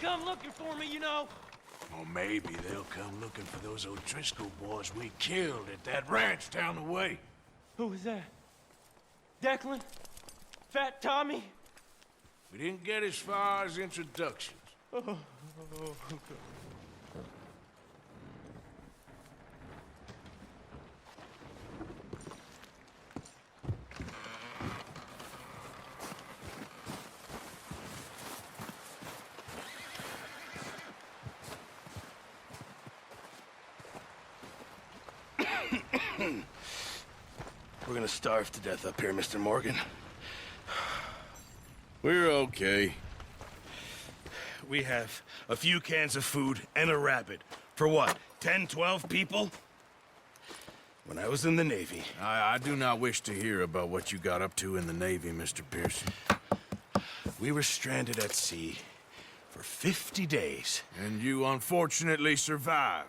come looking for me, you know. Or maybe they'll come looking for those O'Driscoll boys we killed at that ranch down the way. Who was that? Declan? Fat Tommy? We didn't get as far as introductions. We're gonna starve to death up here, Mr. Morgan. We're okay. We have a few cans of food and a rabbit. For what, 10, 12 people? When I was in the Navy... I do not wish to hear about what you got up to in the Navy, Mr. Pearson. We were stranded at sea for 50 days. And you unfortunately survived.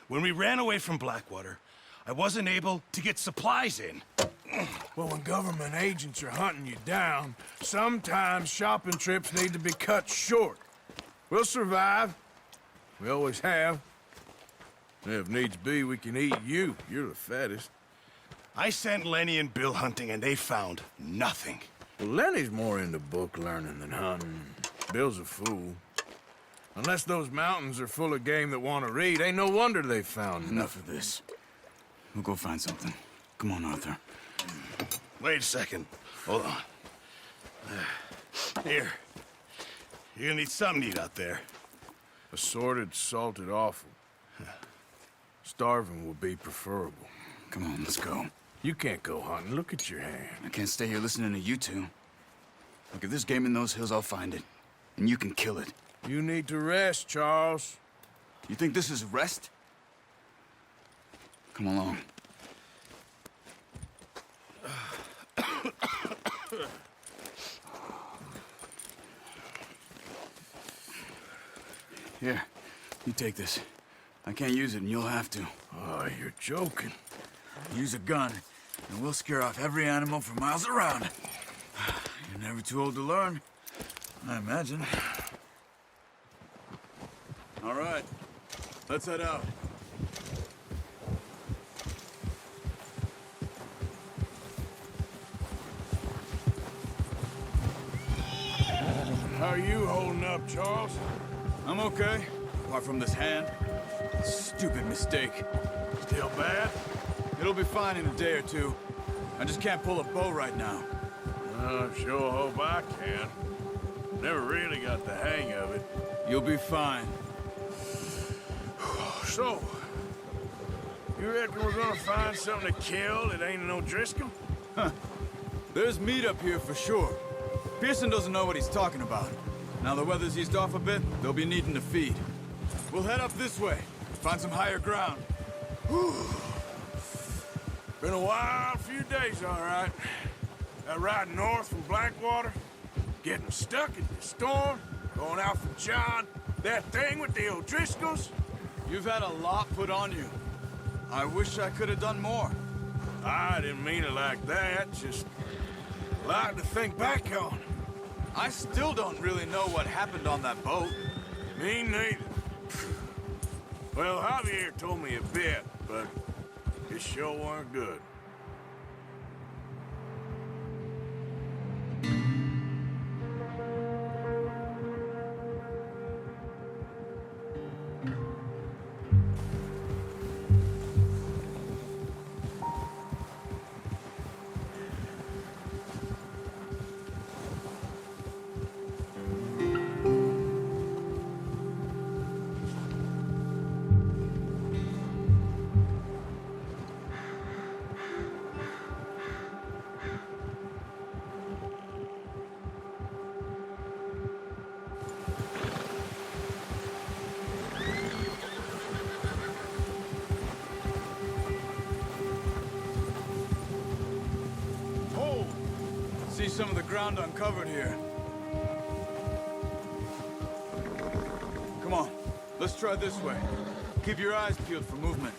When we ran away from Blackwater, I wasn't able to get supplies in. Well, when government agents are hunting you down, sometimes shopping trips need to be cut short. We'll survive. We always have. If needs be, we can eat you. You're the fattest. I sent Lenny and Bill hunting, and they found nothing. Well, Lenny's more into book learning than hunting. Bill's a fool. Unless those mountains are full of game that want to read, ain't no wonder they found Enough of this. We'll go find something. Come on, Arthur. Wait a second. Hold on. Here. You're gonna need something to eat out there. Assorted, salted offal. Starving would be preferable. Come on, let's go. You can't go hunting. Look at your hand. I can't stay here listening to you two. Look, if there's game in those hills, I'll find it. And you can kill it. You need to rest, Charles. You think this is rest? Come along. Here, you take this. I can't use it, and you'll have to. Oh, you're joking. Use a gun, and we'll scare off every animal for miles around. You're never too old to learn, I imagine. All right, let's head out. How are you holding up, Charles? I'm okay, apart from this hand. Stupid mistake. Still bad? It'll be fine in a day or two. I just can't pull a bow right now. I sure hope I can. Never really got the hang of it. You'll be fine. So, you reckon we're gonna find something to kill that ain't an O'Driscoll? There's meat up here for sure. Pearson doesn't know what he's talking about. Now the weather's eased off a bit, they'll be needing to feed. We'll head up this way, find some higher ground. Been a wild few days, all right. That ride north from Blackwater, getting stuck in the storm, going out from John, that thing with the O'Driscolls. You've had a lot put on you. I wish I could have done more. I didn't mean it like that, just a lot to think back on. I still don't really know what happened on that boat. Me neither. Well, Javier told me a bit, but it sure weren't good. See some of the ground uncovered here. Come on, let's try this way. Keep your eyes peeled for movement.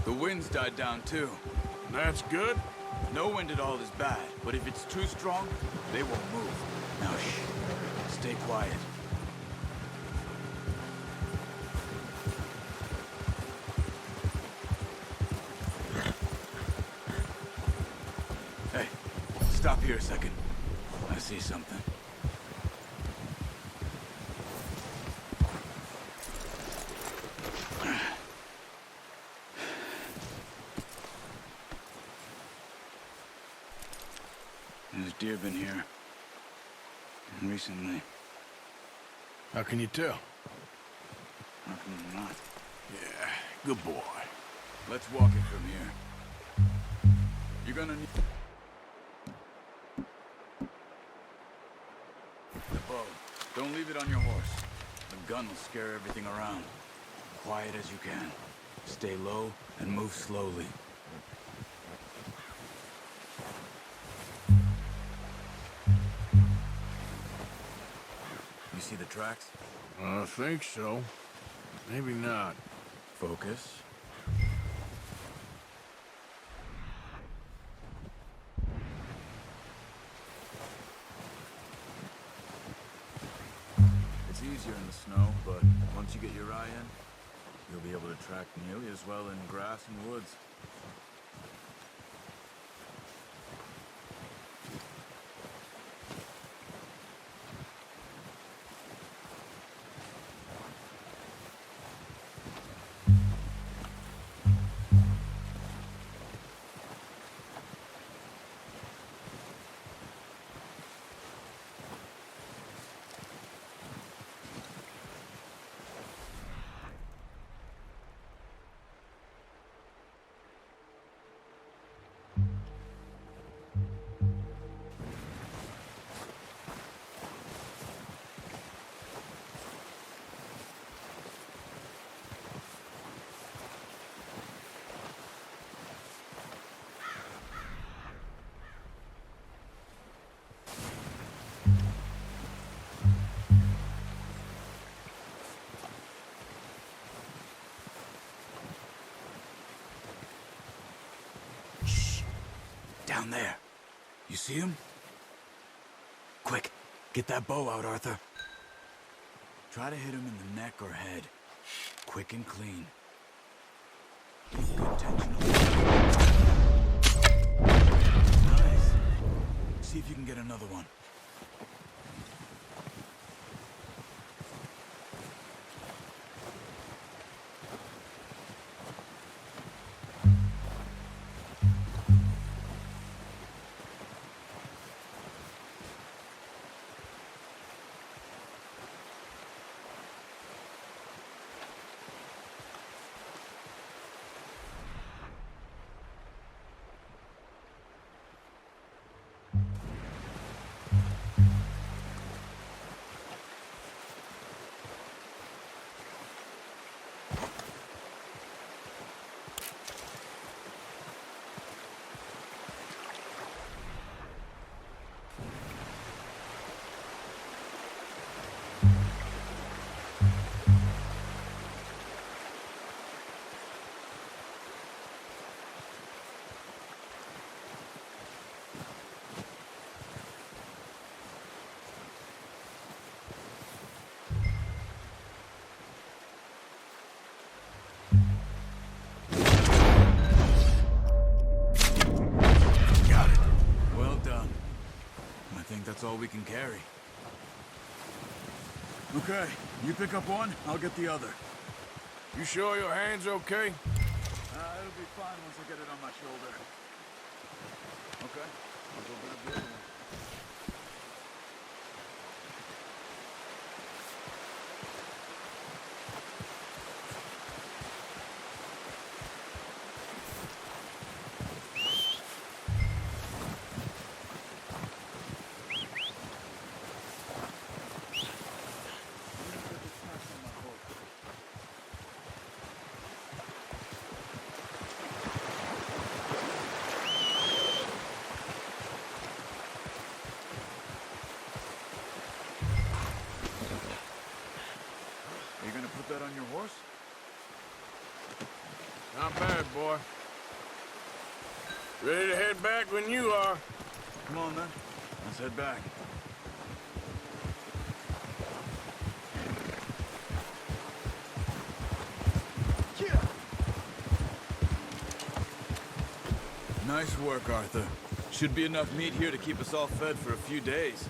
The wind's died down too. That's good. No wind at all is bad, but if it's too strong, they won't move. Now shh. Stay quiet. Hey, stop here a second. I see something. There's deer been here. Recently. How can you tell? How come not? Yeah, good boy. Let's walk it from here. You're gonna need... The bow. Don't leave it on your horse. The gun will scare everything around. Quiet as you can. Stay low and move slowly. You see the tracks? I think so. Maybe not. Focus. It's easier in the snow, but once you get your eye in, you'll be able to track nearly as well in grass and woods. Down there. You see him? Quick, get that bow out, Arthur. Try to hit him in the neck or head. Quick and clean. Keep good tension on the... Nice. See if you can get another one. That's all we can carry. Okay, you pick up one, I'll get the other. You sure your hand's okay? It'll be fine once I get it on my shoulder. Okay, I'll go grab the other one. That on your horse? Not bad, boy. Ready to head back when you are. Come on, then. Let's head back. Nice work, Arthur. Should be enough meat here to keep us all fed for a few days.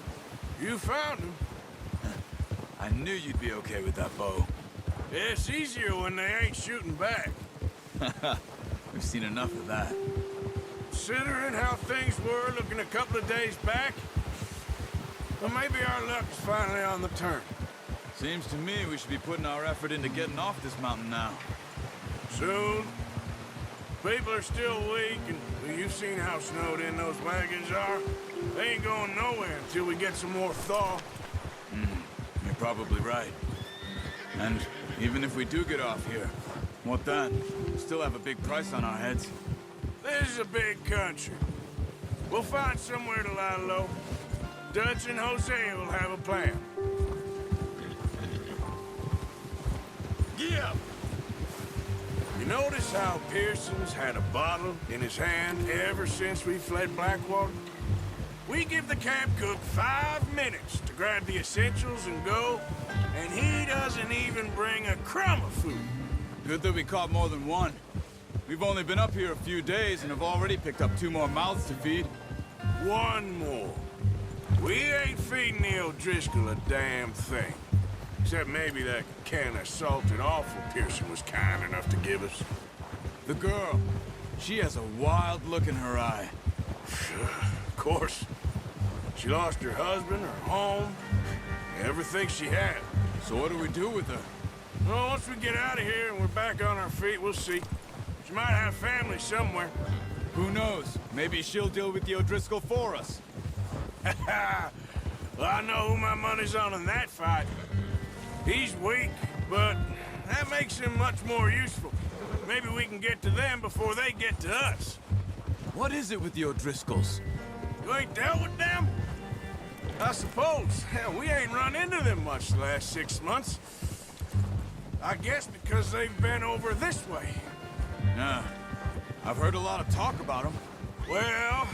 You found him. I knew you'd be okay with that bow. Yeah, it's easier when they ain't shooting back. We've seen enough of that. Considering how things were looking a couple of days back, well, maybe our luck's finally on the turn. Seems to me we should be putting our effort into getting off this mountain now. Soon. People are still weak, and well, you've seen how snowed in those wagons are. They ain't going nowhere until we get some more thaw. You're probably right. And even if we do get off here, what then? We still have a big price on our heads. This is a big country. We'll find somewhere to lie low. Dutch and Hosea will have a plan. Yeah. You notice how Pearson's had a bottle in his hand ever since we fled Blackwater? We give the camp cook 5 minutes to grab the essentials and go, and he doesn't even bring a crumb of food. Good that we caught more than one. We've only been up here a few days and have already picked up 2 more mouths to feed. One more. We ain't feeding the O'Driscoll a damn thing. Except maybe that can of salted offal Pearson was kind enough to give us. The girl, she has a wild look in her eye. Of course. She lost her husband, her home, everything she had. So what do we do with her? Well, once we get out of here and we're back on our feet, we'll see. She might have family somewhere. Who knows? Maybe she'll deal with the O'Driscoll for us. Well, I know who my money's on in that fight. He's weak, but that makes him much more useful. Maybe we can get to them before they get to us. What is it with the O'Driscolls? You ain't dealt with them? I suppose. Hell, we ain't run into them much the last 6 months. I guess because they've been over this way. Yeah, I've heard a lot of talk about them. Well,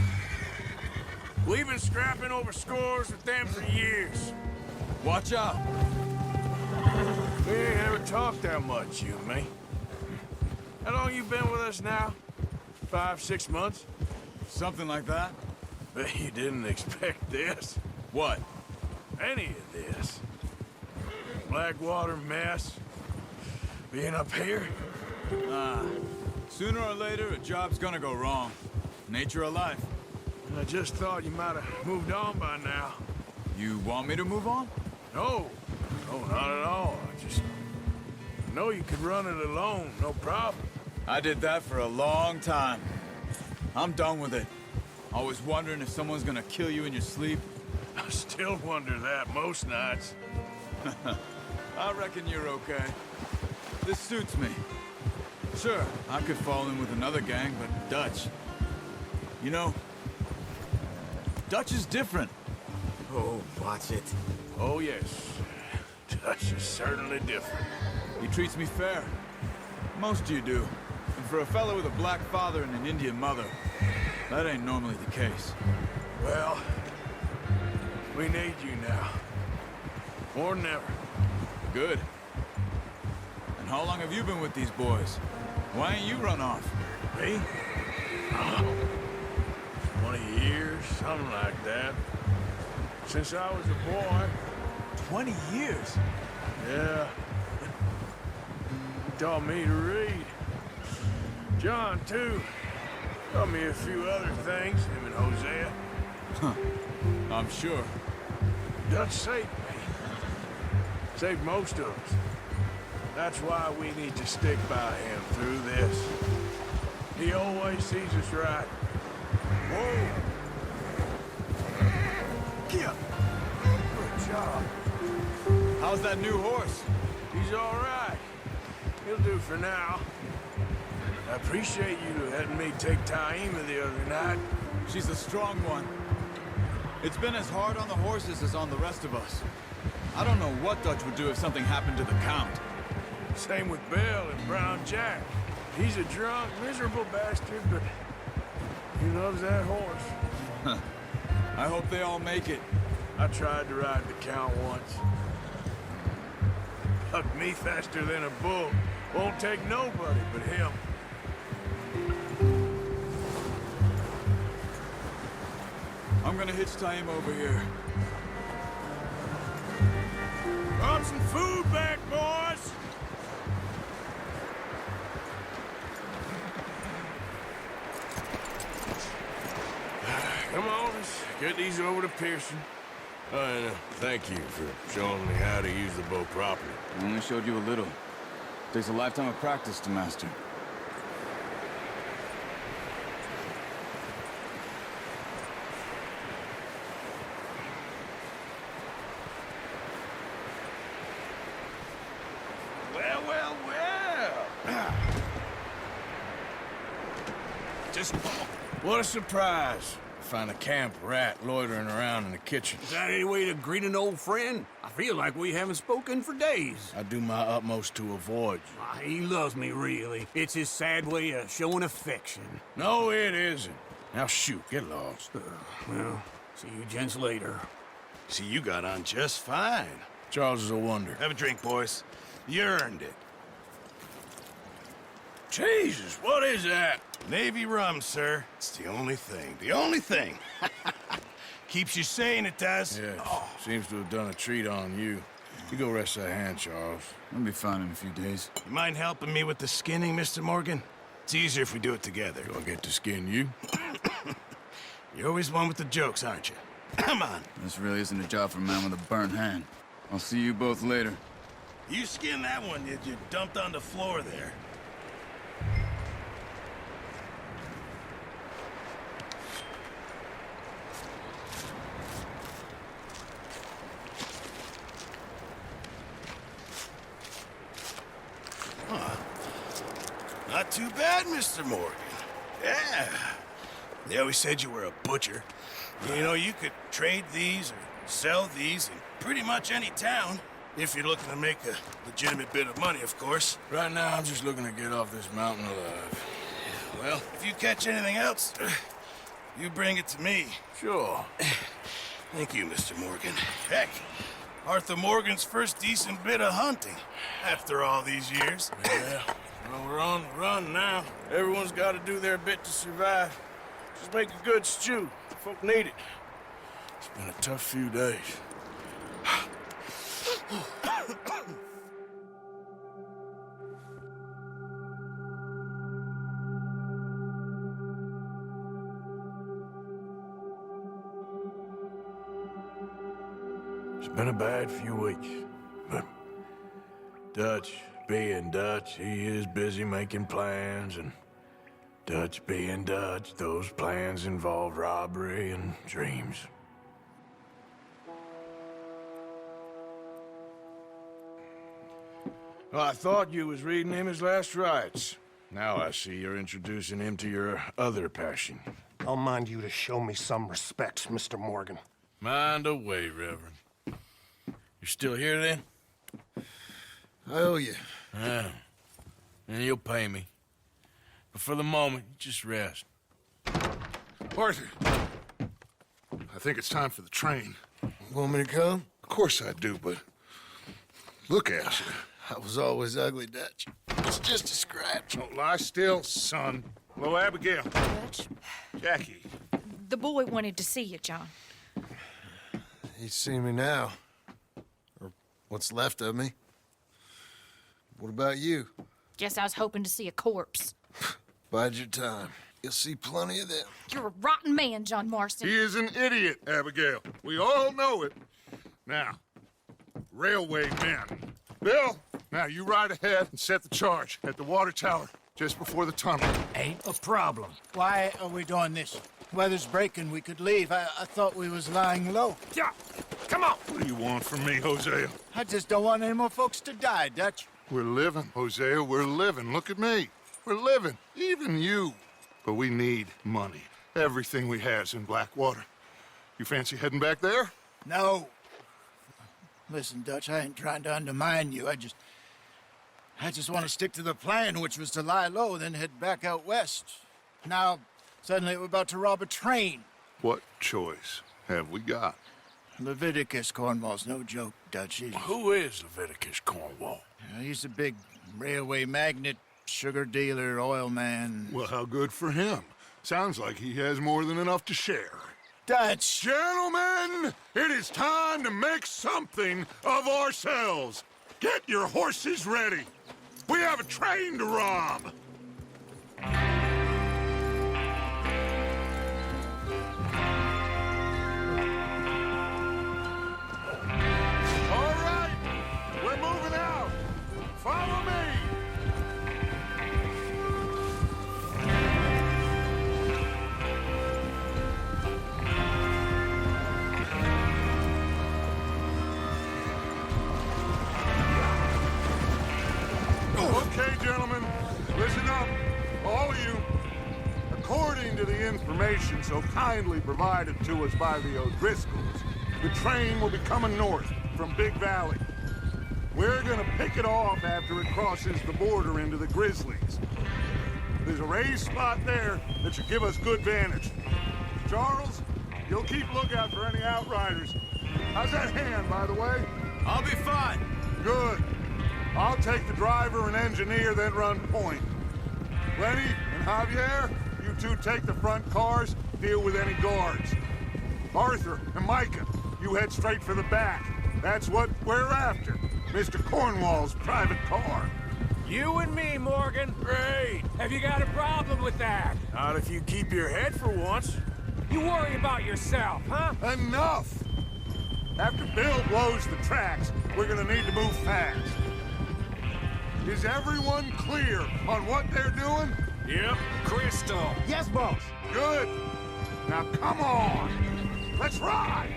we've been scrapping over scores with them for years. Watch out. We ain't ever talked that much, you and me. How long you been with us now? 5, 6 months? Something like that. Bet you didn't expect this. What? Any of this. Blackwater mess. Being up here. Sooner or later, a job's gonna go wrong. Nature of life. I just thought you might have moved on by now. You want me to move on? No. No, not at all. I know you could run it alone, no problem. I did that for a long time. I'm done with it. Always wondering if someone's gonna kill you in your sleep. I still wonder that most nights. I reckon you're okay. This suits me. Sure, I could fall in with another gang, but Dutch... You know, Dutch is different. Oh, watch it. Oh, yes. Dutch is certainly different. He treats me fair. Most of you do. And for a fellow with a black father and an Indian mother, that ain't normally the case. Well, we need you now. More than ever. Good. And how long have you been with these boys? Why ain't you run off? Me? 20 years, something like that. Since I was a boy. 20 years? Yeah. He taught me to read. John, too. Taught me a few other things, him and Hosea. I'm sure. Dutch saved me. Saved most of us. That's why we need to stick by him through this. He always sees us right. Whoa! Yeah. Good job. How's that new horse? He's all right. He'll do for now. I appreciate you letting me take Taima the other night. She's a strong one. It's been as hard on the horses as on the rest of us. I don't know what Dutch would do if something happened to the Count. Same with Bill and Brown Jack. He's a drunk, miserable bastard, but He loves that horse. I hope they all make it. I tried to ride the Count once. Hucked me faster than a bull. Won't take nobody but him. I'm gonna hitch tie him over here. Brought some food back, boys! Come on, let's get these over to Pearson. And thank you for showing me how to use the bow properly. I only showed you a little. Takes a lifetime of practice to master. Well, well, well. Just What a surprise. Find a camp rat loitering around in the kitchen. Is that any way to greet an old friend? I feel like we haven't spoken for days. I do my utmost to avoid you. He loves me, really. It's his sad way of showing affection. No, it isn't. Now shoot, get lost. Well, see you gents later. see, you got on just fine. Charles is a wonder. Have a drink, boys. You earned it. Jesus, what is that? Navy rum, sir. It's the only thing. The only thing. Keeps you sane, it does. Yes, seems to have done a treat on you. You go rest that hand, Charles. I'll be fine in a few days. You mind helping me with the skinning, Mr. Morgan? It's easier if we do it together. Do I get to skin you? You're always one with the jokes, aren't you? Come on. This really isn't a job for a man with a burnt hand. I'll see you both later. You skinned that one you dumped on the floor there. Not too bad, Mr. Morgan. Yeah. They always said you were a butcher. You know, you could trade these or sell these in pretty much any town. If you're looking to make a legitimate bit of money, of course. Right now, I'm just looking to get off this mountain alive. Well, if you catch anything else, you bring it to me. Sure. Thank you, Mr. Morgan. Heck, Arthur Morgan's first decent bit of hunting after all these years. Yeah. Well, we're on the run now. Everyone's got to do their bit to survive. Just make a good stew. Folk need it. It's been a tough few days. It's been a bad few weeks, but Dutch being Dutch, he is busy making plans, and Dutch being Dutch, those plans involve robbery and dreams. Well, I thought you was reading him his last rites. Now I see you're introducing him to your other passion. I'll mind you to show me some respect, Mr. Morgan. Mind away, Reverend. You're still here, then? I owe you. Yeah. And you'll pay me. But for the moment, just rest. Arthur, I think it's time for the train. Want me to come? Of course I do, but look at you. I was always ugly, Dutch. It's just a scratch. Don't lie still, son. Hello, Abigail. Dutch, Jackie. the boy wanted to see you, John. He's seen me now. Or what's left of me. What about you? Guess I was hoping to see a corpse. Bide your time. You'll see plenty of them. You're a rotten man, John Marston. He is an idiot, Abigail. We all know it. Now, railway men. Bill, now you ride ahead and set the charge at the water tower just before the tunnel. Ain't a problem. Why are we doing this? Weather's breaking, we could leave. I thought we was lying low. Yeah, come on. What do you want from me, Hosea? I just don't want any more folks to die, Dutch. We're living, Hosea, we're living. Look at me. We're living, even you. But we need money. Everything we has in Blackwater. You fancy heading back there? No. Listen, Dutch, I ain't trying to undermine you. I just want to stick to the plan, which was to lie low, then head back out west. Now, Suddenly we're about to rob a train. What choice have we got? Leviticus Cornwall's no joke, Dutch. Who is Leviticus Cornwall? He's a big railway magnate, sugar dealer, oil man. Well, how good for him. Sounds like he has more than enough to share. Dutch! Gentlemen, it is time to make something of ourselves. Get your horses ready. We have a train to rob. All right, we're moving out. Follow me. Okay, gentlemen, listen up, all of you. According to the information so kindly provided to us by the O'Driscolls, the train will be coming north from Big Valley. We're gonna pick it off after it crosses the border into the Grizzlies. There's a raised spot there that should give us good vantage. Charles, you'll keep lookout for any outriders. How's that hand, by the way? I'll be fine. Good. I'll take the driver and engineer, then run point. Lenny and Javier, you two take the front cars, deal with any guards. Arthur and Micah, you head straight for the back. That's what we're after. Mr. Cornwall's private car. You and me, Morgan. Great. Have you got a problem with that? Not if you keep your head for once. You worry about yourself, huh? Enough! After Bill blows the tracks, we're gonna need to move fast. Is everyone clear on what they're doing? Yep. Crystal. Yes, boss. Good. Now come on. Let's ride.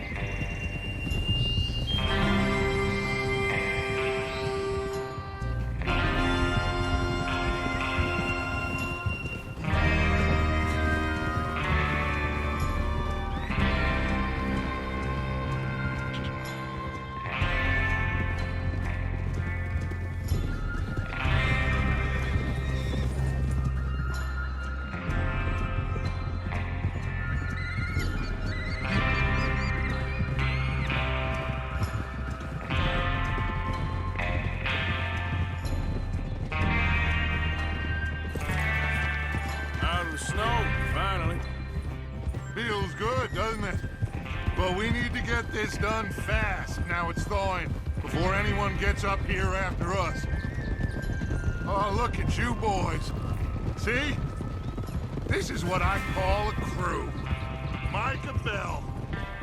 Out of the snow, finally. Feels good, doesn't it? But we need to get this done fast, now it's thawing, before anyone gets up here after us. Oh, look at you boys. See? This is what I call a crew. Micah Bell,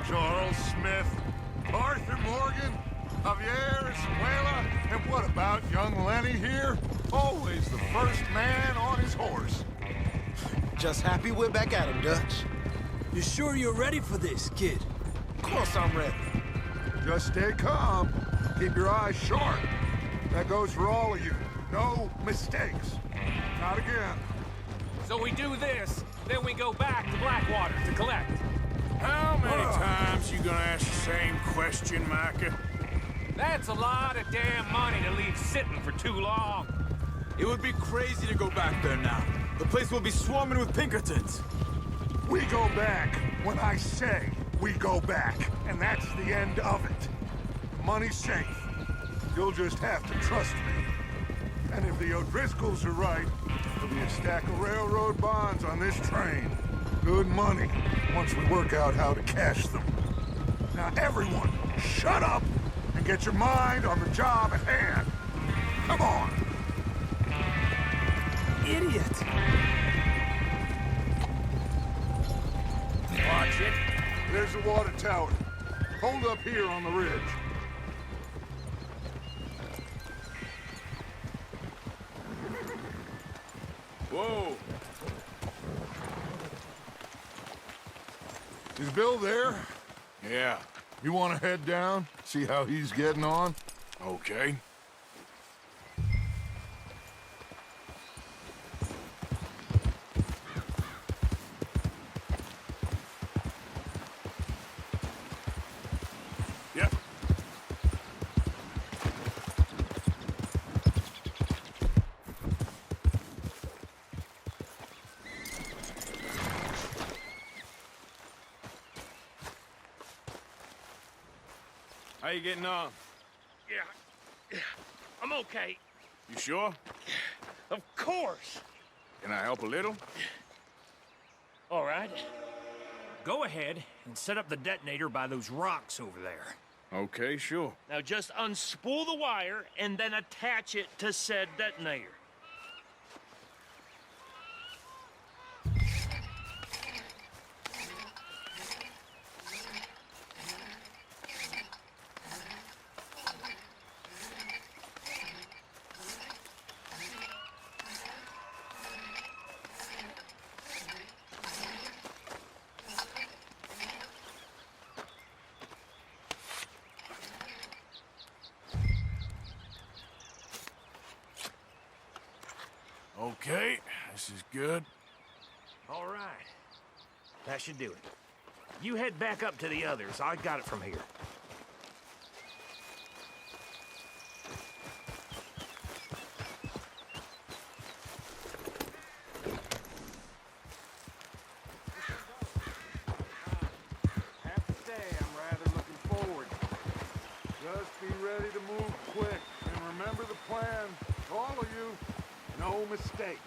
Charles Smith, Arthur Morgan, Javier Escuela, and what about young Lenny here? Always the first man on his horse. Just happy we're back at him, Dutch. You sure you're ready for this, kid? Of course I'm ready. Just stay calm. Keep your eyes sharp. That goes for all of you. No mistakes. Not again. So we do this, then we go back to Blackwater to collect. How many times you gonna ask the same question, Micah? That's a lot of damn money to leave sitting for too long. It would be crazy to go back there now. The place will be swarming with Pinkertons. We go back when I say we go back, and that's the end of it. Money's safe. You'll just have to trust me. And if the O'Driscolls are right, there'll be a stack of railroad bonds on this train. Good money, once we work out how to cash them. Now everyone, shut up and get your mind on the job at hand. Come on. Idiot! Watch it. There's the water tower. Hold up here on the ridge. Whoa. Is Bill there? Yeah. You want to head down, see how he's getting on? Okay. Yep. you getting on? Yeah. I'm okay. You sure? Of course. Can I help a little? All right. Go ahead and set up the detonator by those rocks over there. Okay, sure. Now just unspool the wire and then attach it to said detonator. Okay, this is good. All right. That should do it. You head back up to the others. I got it from here. Have to say, I'm rather looking forward. Just be ready to move quick. And remember the plan. All of you, no mistakes.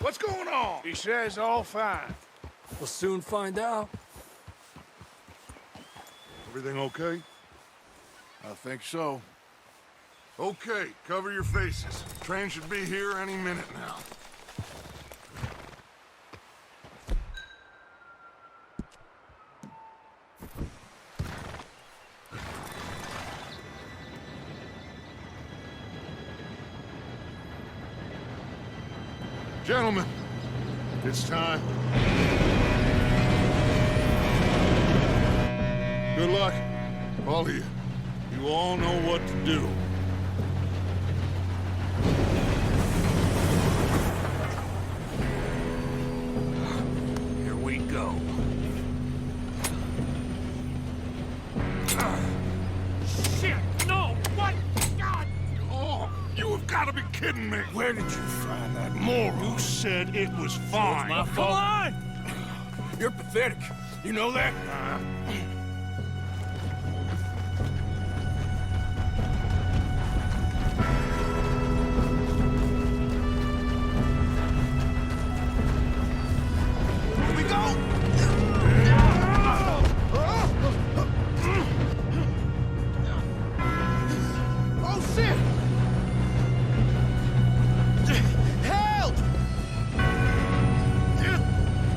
What's going on? He says all fine. We'll soon find out. Everything okay? I think so. Okay, cover your faces. Train should be here any minute now. Gentlemen, it's time. Good luck, all of you. You all know what to do. Here we go. Shit! No! What? God! Oh, you have got to be kidding me. Where did you find that moron? You said it was fine. my Come fault. on! You're pathetic. You know that? Here we go! Oh, shit! Help!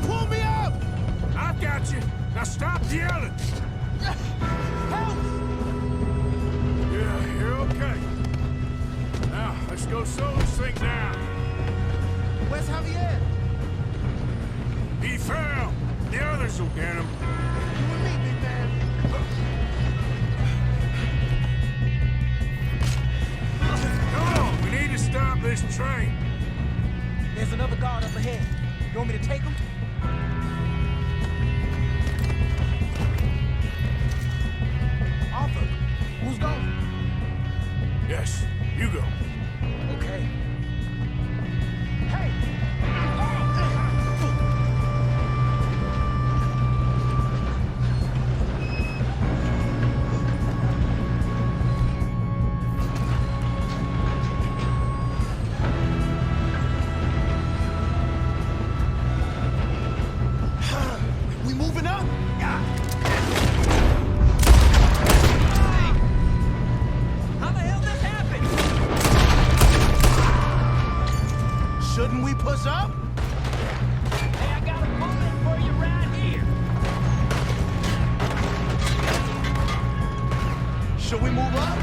Pull me up! I got you. Now stop yelling. Help! Yeah, you're okay. Now, let's go slow this thing down. Where's Javier? He fell. The others will get him. You and me, big man. Come on, we need to stop this train. There's another guard up ahead. You want me to take him? Arthur, who's going? Yes, you go. Okay. Hey! We moving up? How the hell this happened? Shouldn't we push up? Hey, I got a bullet for you right here. Should we move up?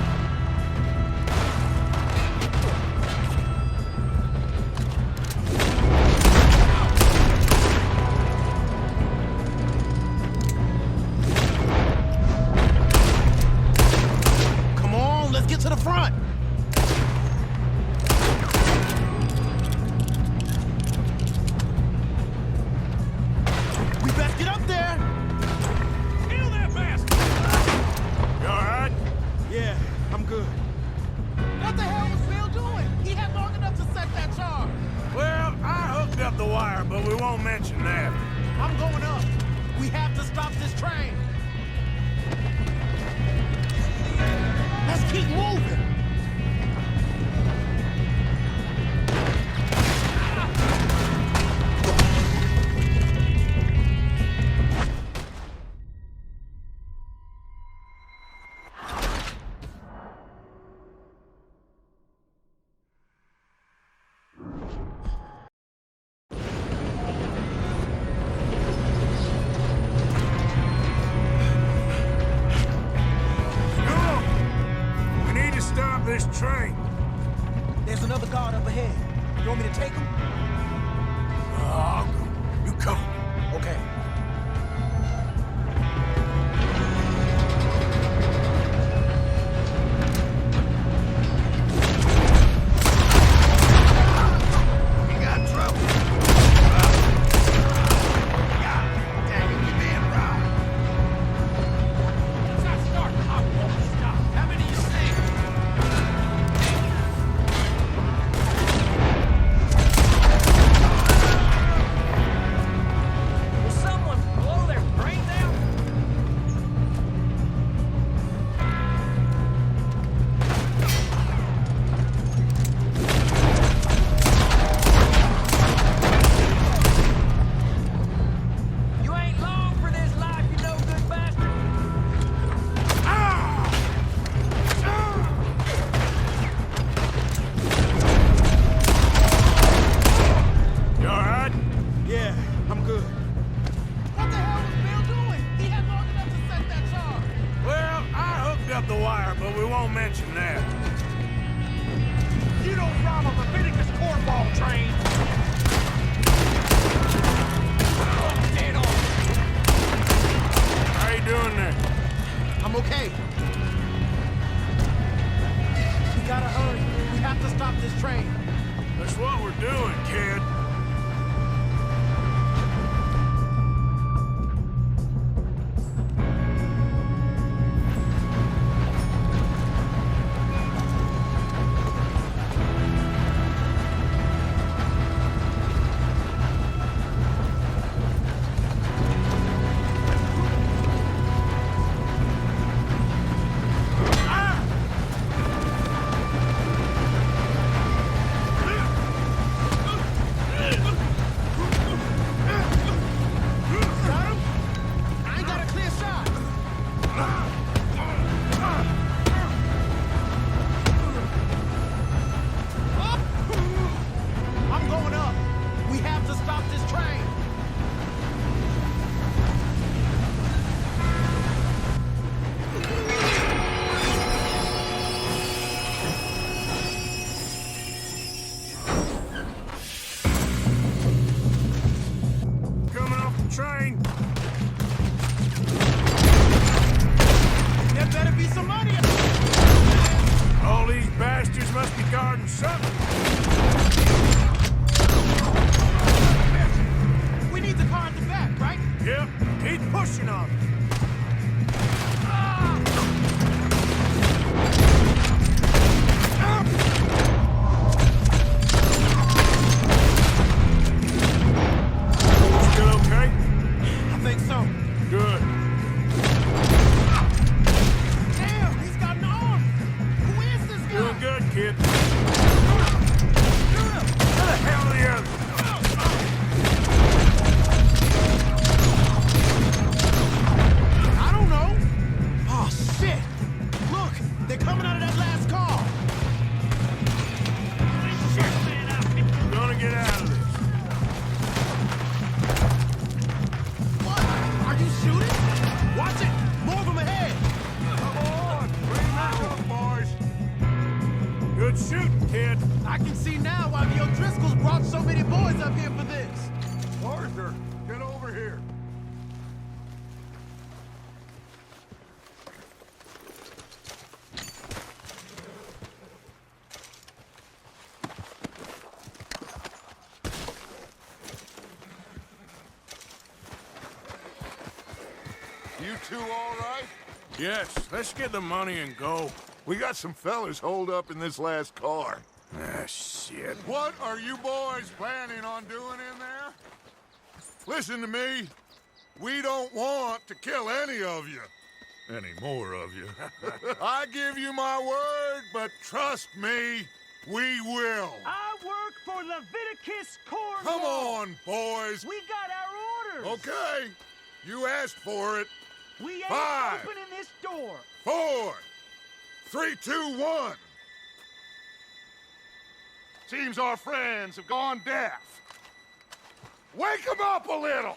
Come on, let's get to the front. We best get up there. Kill that bastard! You all right? Yeah, I'm good. What the hell was Phil doing? He had long enough to set that charge. Well, I hooked up the wire, but we won't mention that. I'm going up. We have to stop this train! Let's keep moving! This train. There's another guard up ahead. You want me to take him? I'll go. You cover me. Okay. You got trouble. God dang it, you being robbed. Start. I won't stop. How many you think? Will someone blow their brains out? You ain't long for this life, you no good bastard. You all right? Yeah, I'm good. What the hell was Bill doing? He had long enough to set that charge. Well, I hooked up the wire, but we won't mention that. You don't rob a Leviticus cornball train. Dead on. How you doing there? I'm okay. We gotta hurry. We have to stop this train. That's what we're doing, kid. Train. There better be some money. All these bastards must be guarding something. We need the car at the back, right? Yep, keep pushing on it. Still okay? I think so. Good. Damn, he's got an arm. Who is this guy? Doing good, kid. Shoot him. Where the hell are the others? I don't know. Oh, shit. Look, they're coming out of that last car. We're gonna get out of this. What? Are you shooting? Watch it. More of them ahead. Come on, bring that up, boys. Good shooting, kid. I can see now why the O'Driscolls brought so many boys up here for this. Arthur, get over here. You two all right? Yes, let's get the money and go. We got some fellas holed up in this last car. Ah, shit. What are you boys planning on doing in there? Listen to me. We don't want to kill any of you. Any more of you. I give you my word, but trust me, we will. I work for Leviticus Corps. Come on, boys. We got our orders. Okay. You asked for it. We ain't 5, opening this door. 4, 3, 2, 1. Seems our friends have gone deaf. Wake them up a little.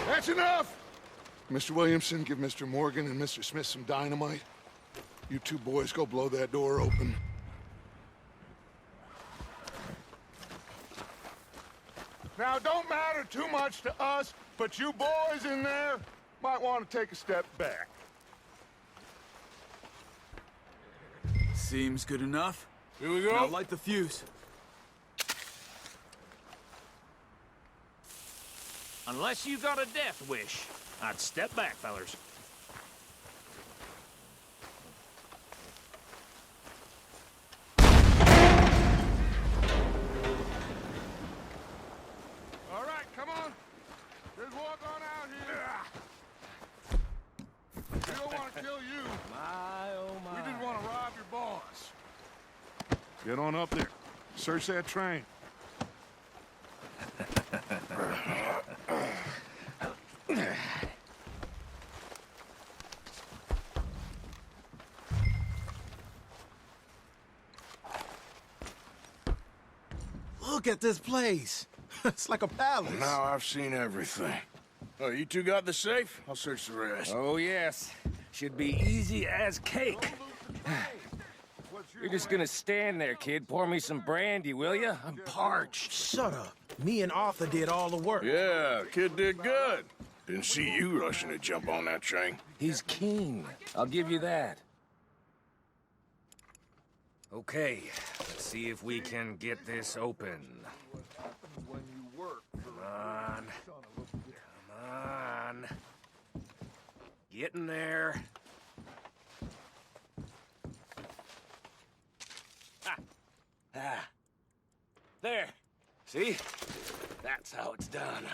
That's enough! Mr. Williamson, give Mr. Morgan and Mr. Smith some dynamite. You two boys go blow that door open. Now, it don't matter too much to us, but you boys in there might want to take a step back. Seems good enough. Here we go. Now light the fuse. Unless you got a death wish, I'd step back, fellers. All right, come on. Just walk on out here. We don't want to kill you. My, oh my. We just want to rob your boss. Get on up there. Search that train. Look at this place. It's like a palace. Now I've seen everything. Oh, you two got the safe? I'll search the rest. Oh, yes. Should be easy as cake. You're just gonna stand there, kid. Pour me some brandy, will you? I'm parched. Shut up. Me and Arthur did all the work. Yeah, kid did good. Didn't see you rushing to jump on that train. He's keen. I'll give you that. Okay, let's see if we can get this open. Come on. Come on. Getting there. Ah. There. See? That's how it's done.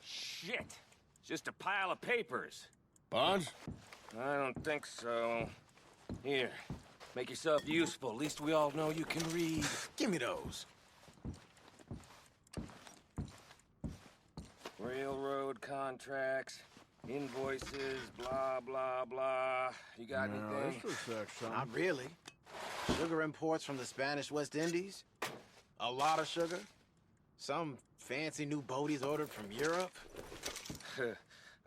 Shit. It's just a pile of papers. Bonds? I don't think so. Here. Make yourself useful. At least we all know you can read. Give me those. Railroad contracts, invoices, blah, blah, blah. You got anything? Not really. Sugar imports from the Spanish West Indies. A lot of sugar. Some fancy new boat he's ordered from Europe.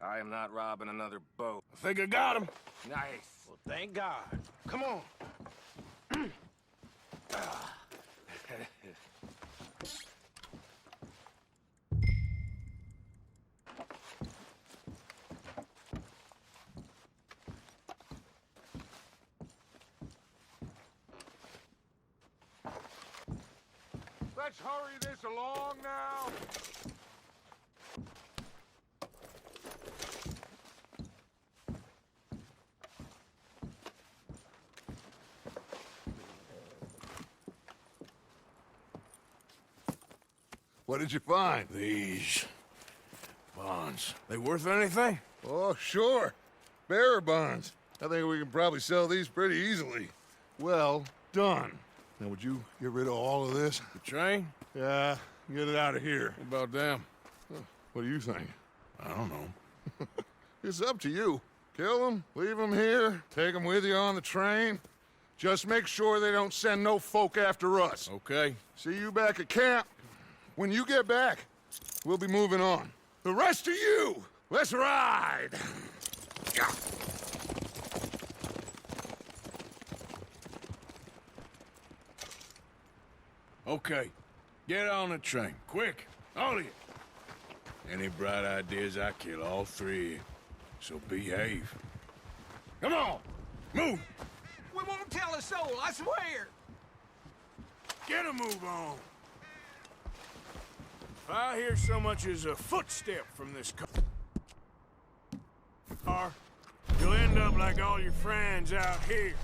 I am not robbing another boat. I think I got him. Nice. Well, thank God. Come on. Let's hurry this along now. What did you find? These bonds. They worth anything? Oh, sure. Bearer bonds. I think we can probably sell these pretty easily. Well done. Now, would you get rid of all of this? The train? Yeah, get it out of here. What about them? What do you think? I don't know. It's up to you. Kill them, leave them here, take them with you on the train. Just make sure they don't send no folk after us. Okay. See you back at camp. When you get back, we'll be moving on. The rest of you, let's ride! Okay. Get on the train. Quick. All of you. Any bright ideas, I kill all three of you. So behave. Come on! Move! We won't tell a soul, I swear! Get a move on! If I hear so much as a footstep from this car, you'll end up like all your friends out here.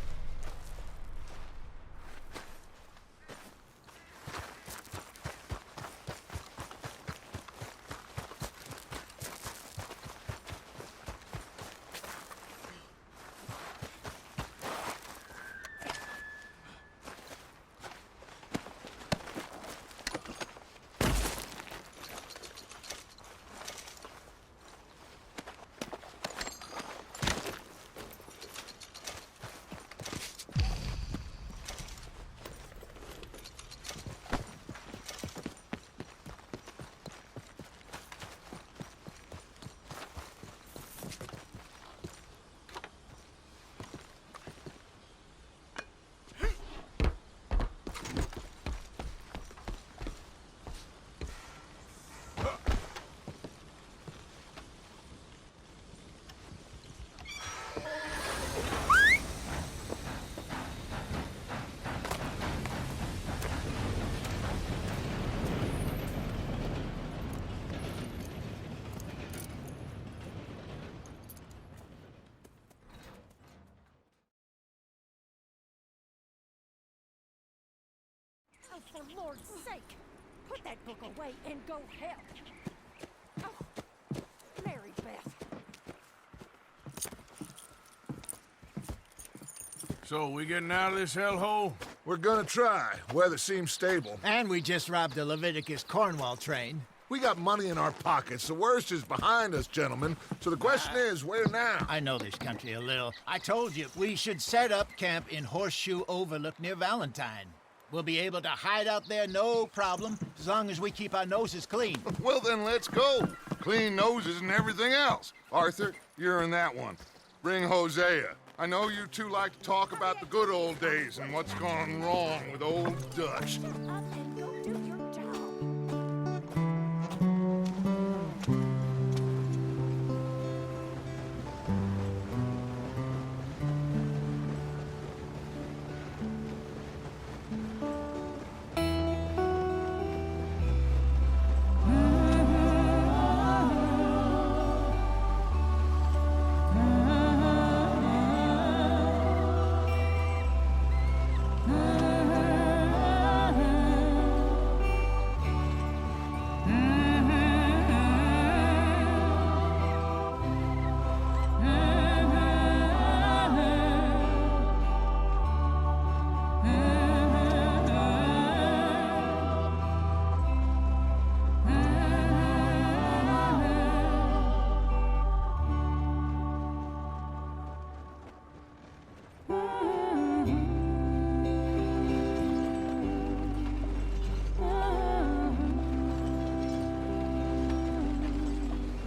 Oh, for Lord's sake! Put that book away and go help! Oh, Mary Beth. So, we getting out of this hellhole? We're gonna try. Weather seems stable. And we just robbed the Leviticus Cornwall train. We got money in our pockets. The worst is behind us, gentlemen. So the question is, where now? I know this country a little. I told you, we should set up camp in Horseshoe Overlook near Valentine. We'll be able to hide out there no problem, as long as we keep our noses clean. Well, then let's go. Clean noses and everything else. Arthur, you're in that one. Bring Hosea. I know you two like to talk about the good old days and what's gone wrong with old Dutch.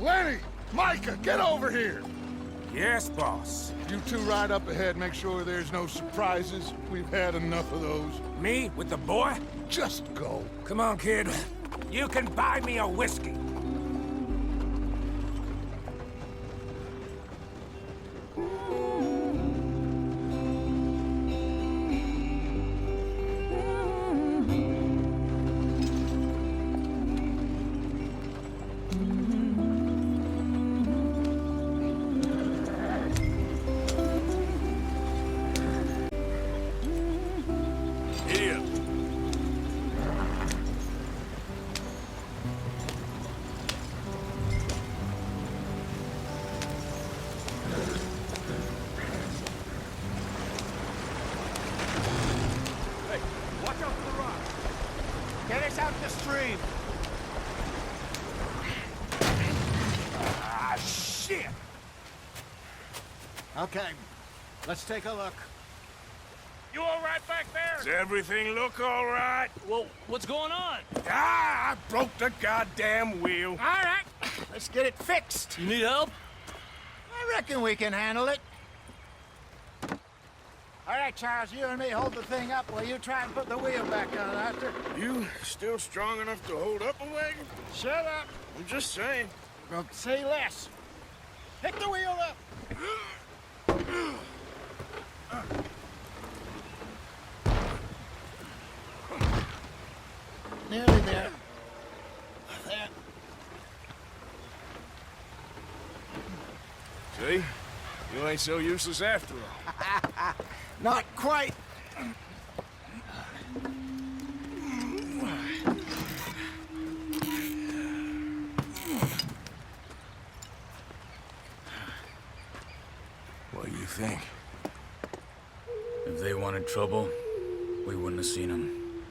Lenny! Micah, get over here! Yes, boss. You two ride up ahead, make sure there's no surprises. We've had enough of those. Me with the boy? Just go. Come on, kid. You can buy me a whiskey. Get us out the stream. Ah, shit! Okay, let's take a look. You all right back there? Does everything look all right? Well, what's going on? Ah, I broke the goddamn wheel. All right, let's get it fixed. You need help? I reckon we can handle it. All right, Charles, you and me hold the thing up while you try and put the wheel back on, Arthur. You still strong enough to hold up a wagon? Shut up. I'm just saying. Well, say less. Pick the wheel up. Nearly there. There. See? You ain't so useless after all. Not quite. What do you think? If they wanted trouble, we wouldn't have seen them.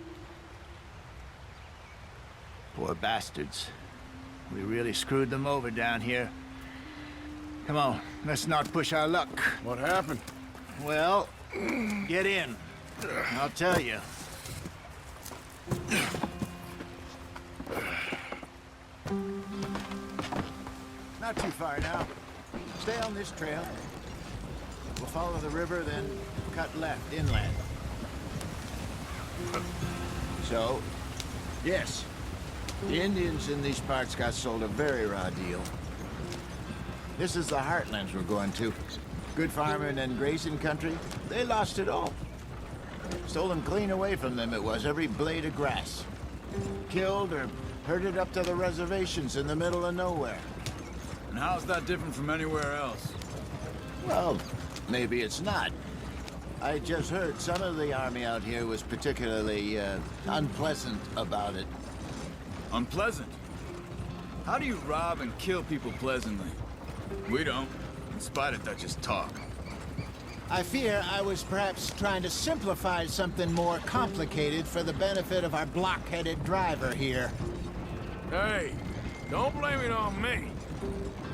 Poor bastards. We really screwed them over down here. Come on, let's not push our luck. What happened? Well, get in. I'll tell you. Not too far now. Stay on this trail. We'll follow the river, then cut left inland. So, yes, the Indians in these parts got sold a very raw deal. This is the heartlands we're going to. Good farming and grazing country, they lost it all. Stolen clean away from them it was, every blade of grass. Killed or herded up to the reservations in the middle of nowhere. And how's that different from anywhere else? Well, maybe it's not. I just heard some of the army out here was particularly unpleasant about it. Unpleasant? How do you rob and kill people pleasantly? We don't, in spite of Dutch's talk. I fear I was perhaps trying to simplify something more complicated for the benefit of our block-headed driver here. Hey, don't blame it on me.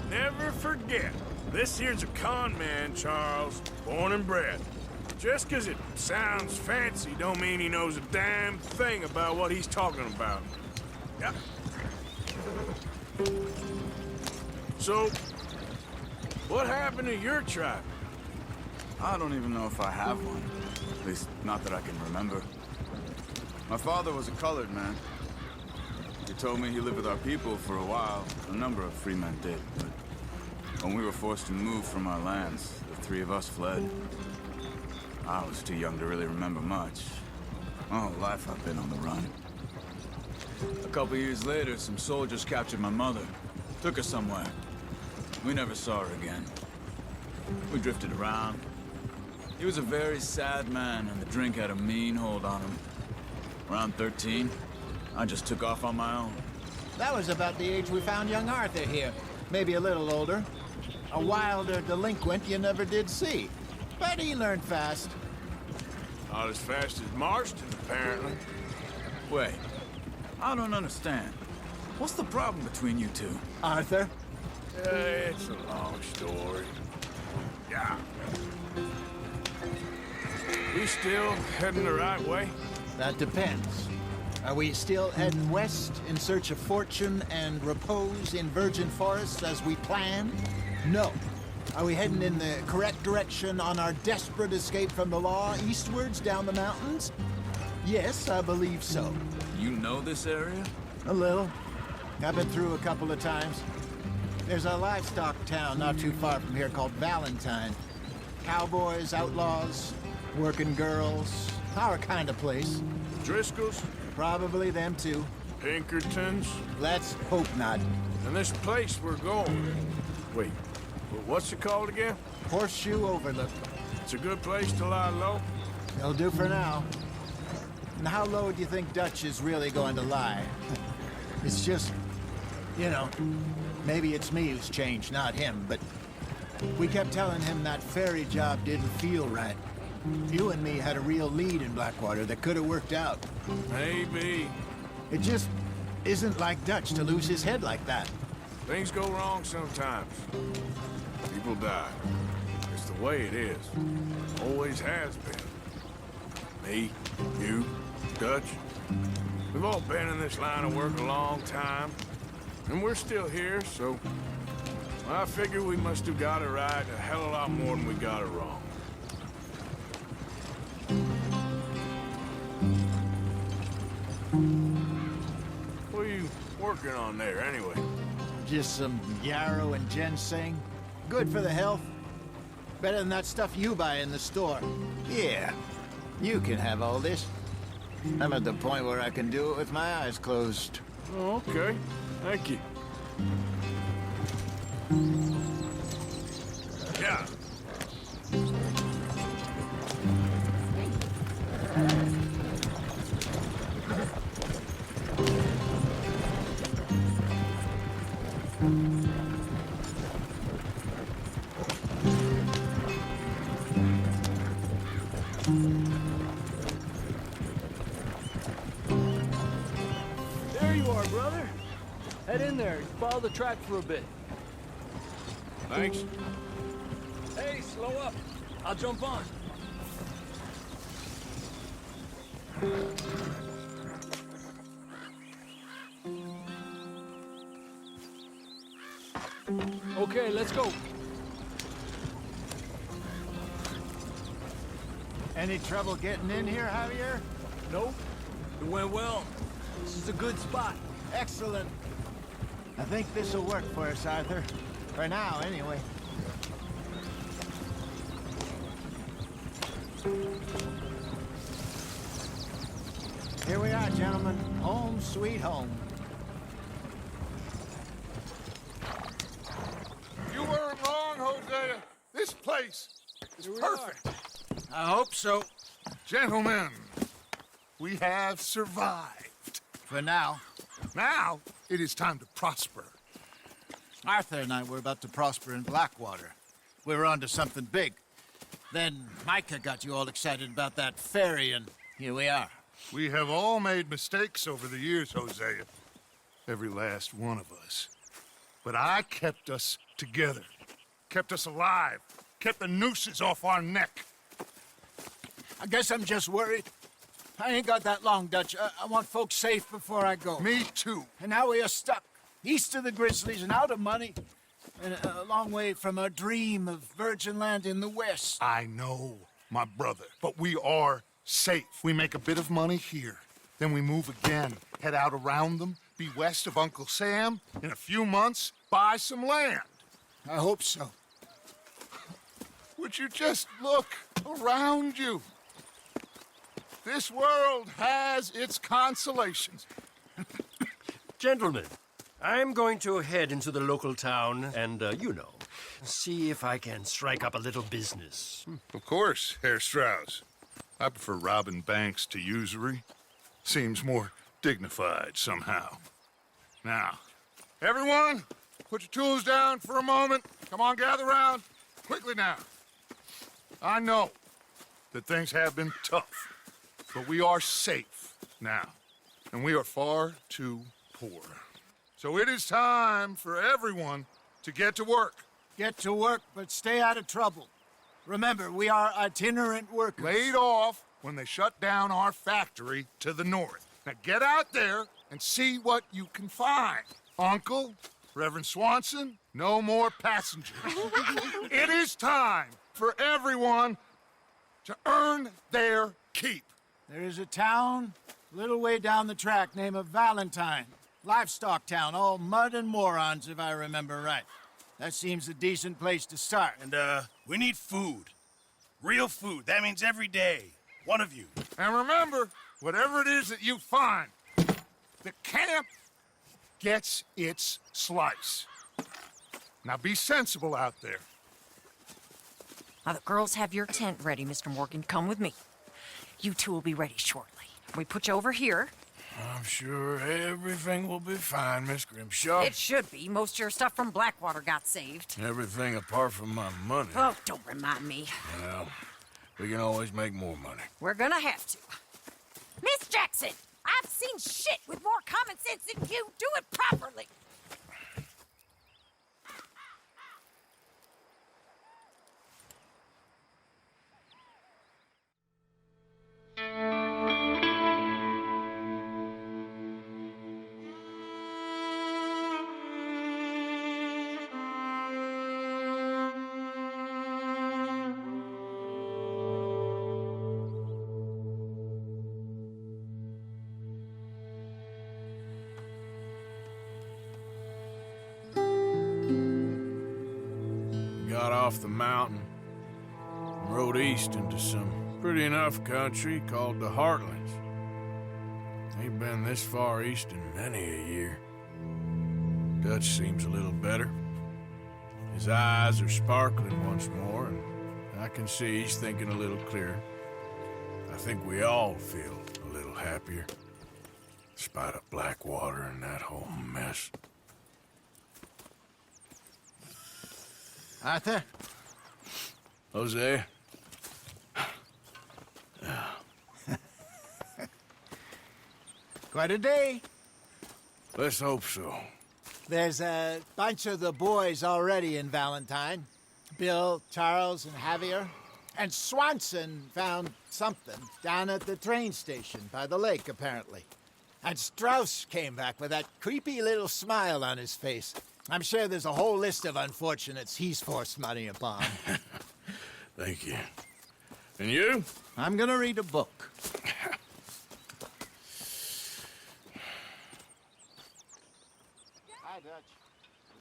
Never forget, this here's a con man, Charles, born and bred. Just 'cause it sounds fancy don't mean he knows a damn thing about what he's talking about. Yeah. So, what happened to your tribe? I don't even know if I have one. At least, not that I can remember. My father was a colored man. He told me he lived with our people for a while. A number of free men did, but when we were forced to move from our lands, the three of us fled. I was too young to really remember much. My whole life I've been on the run. A couple years later, some soldiers captured my mother. Took her somewhere. We never saw her again. We drifted around. He was a very sad man, and the drink had a mean hold on him. Around 13, I just took off on my own. That was about the age we found young Arthur here. Maybe a little older. A wilder delinquent you never did see. But he learned fast. Not as fast as Marston, apparently. Wait, I don't understand. What's the problem between you two? Arthur? It's a long story. Yeah. We still heading the right way? That depends. Are we still heading west in search of fortune and repose in virgin forests as we planned? No. Are we heading in the correct direction on our desperate escape from the law eastwards down the mountains? Yes, I believe so. You know this area? A little. I've been through a couple of times. There's a livestock town not too far from here called Valentine. Cowboys, outlaws, working girls, our kind of place. Driscoll's? Probably them too. Pinkertons? Let's hope not. And this place we're going. Wait, what's it called again? Horseshoe Overlook. It's a good place to lie low? It'll do for now. And how low do you think Dutch is really going to lie? It's just, you know, maybe it's me who's changed, not him, but we kept telling him that ferry job didn't feel right. You and me had a real lead in Blackwater that could have worked out. Maybe. It just isn't like Dutch to lose his head like that. Things go wrong sometimes. People die. It's the way it is. Always has been. Me, you, Dutch. We've all been in this line of work a long time. And we're still here, so... I figure we must have got it right a hell of a lot more than we got it wrong. What are you working on there, anyway? Just some yarrow and ginseng. Good for the health. Better than that stuff you buy in the store. Yeah, you can have all this. I'm at the point where I can do it with my eyes closed. Oh, okay. Thank you. Yeah, There you are, brother. Head in there and follow the track for a bit. Thanks. Hey, slow up. I'll jump on. Okay, let's go. Any trouble getting in here, Javier? Nope. It went well. This is a good spot. Excellent. I think this'll work for us, Arthur. For now, anyway. Here we are, gentlemen. Home sweet home. You weren't wrong, Hosea. This place is perfect. I hope so. Gentlemen, we have survived. For now. Now, it is time to prosper. Arthur and I were about to prosper in Blackwater. We were onto something big. Then Micah got you all excited about that ferry, and here we are. We have all made mistakes over the years, Hosea. Every last one of us. But I kept us together. Kept us alive. Kept the nooses off our neck. I guess I'm just worried. I ain't got that long, Dutch. I want folks safe before I go. Me too. And now we are stuck, east of the Grizzlies and out of money, and a long way from our dream of virgin land in the west. I know, my brother, but we are safe. We make a bit of money here, then we move again, head out around them, be west of Uncle Sam, in a few months, buy some land. I hope so. Would you just look around you? This world has its consolations. Gentlemen, I'm going to head into the local town and, see if I can strike up a little business. Of course, Herr Strauss. I prefer robbing banks to usury. Seems more dignified somehow. Now, everyone, put your tools down for a moment. Come on, gather round. Quickly now. I know that things have been tough, but we are safe now, and we are far too poor. So it is time for everyone to get to work. Get to work, but stay out of trouble. Remember, we are itinerant workers. Laid off when they shut down our factory to the north. Now get out there and see what you can find. Uncle, Reverend Swanson, no more passengers. It is time for everyone to earn their keep. There is a town a little way down the track named Valentine. Livestock town, all mud and morons, if I remember right. That seems a decent place to start. And, we need food. Real food. That means every day. One of you. And remember, whatever it is that you find, the camp gets its slice. Now be sensible out there. Now, the girls have your tent ready, Mr. Morgan. Come with me. You two will be ready shortly. We put you over here. I'm sure everything will be fine, Miss Grimshaw. It should be. Most of your stuff from Blackwater got saved. Everything apart from my money. Oh, don't remind me. Well, we can always make more money. We're gonna have to. Miss Jackson, I've seen shit with more common sense than you. Do it properly. Got off the mountain and rode east into some pretty enough country called the Heartlands. Ain't been this far east in many a year. Dutch seems a little better. His eyes are sparkling once more, and I can see he's thinking a little clearer. I think we all feel a little happier, in spite of Blackwater and that whole mess. Arthur? Jose? Quite a day. Let's hope so. There's a bunch of the boys already in Valentine. Bill, Charles, and Javier. And Swanson found something down at the train station by the lake, apparently. And Strauss came back with that creepy little smile on his face. I'm sure there's a whole list of unfortunates he's forced money upon. Thank you. And you? I'm gonna read a book. Hi, Dutch.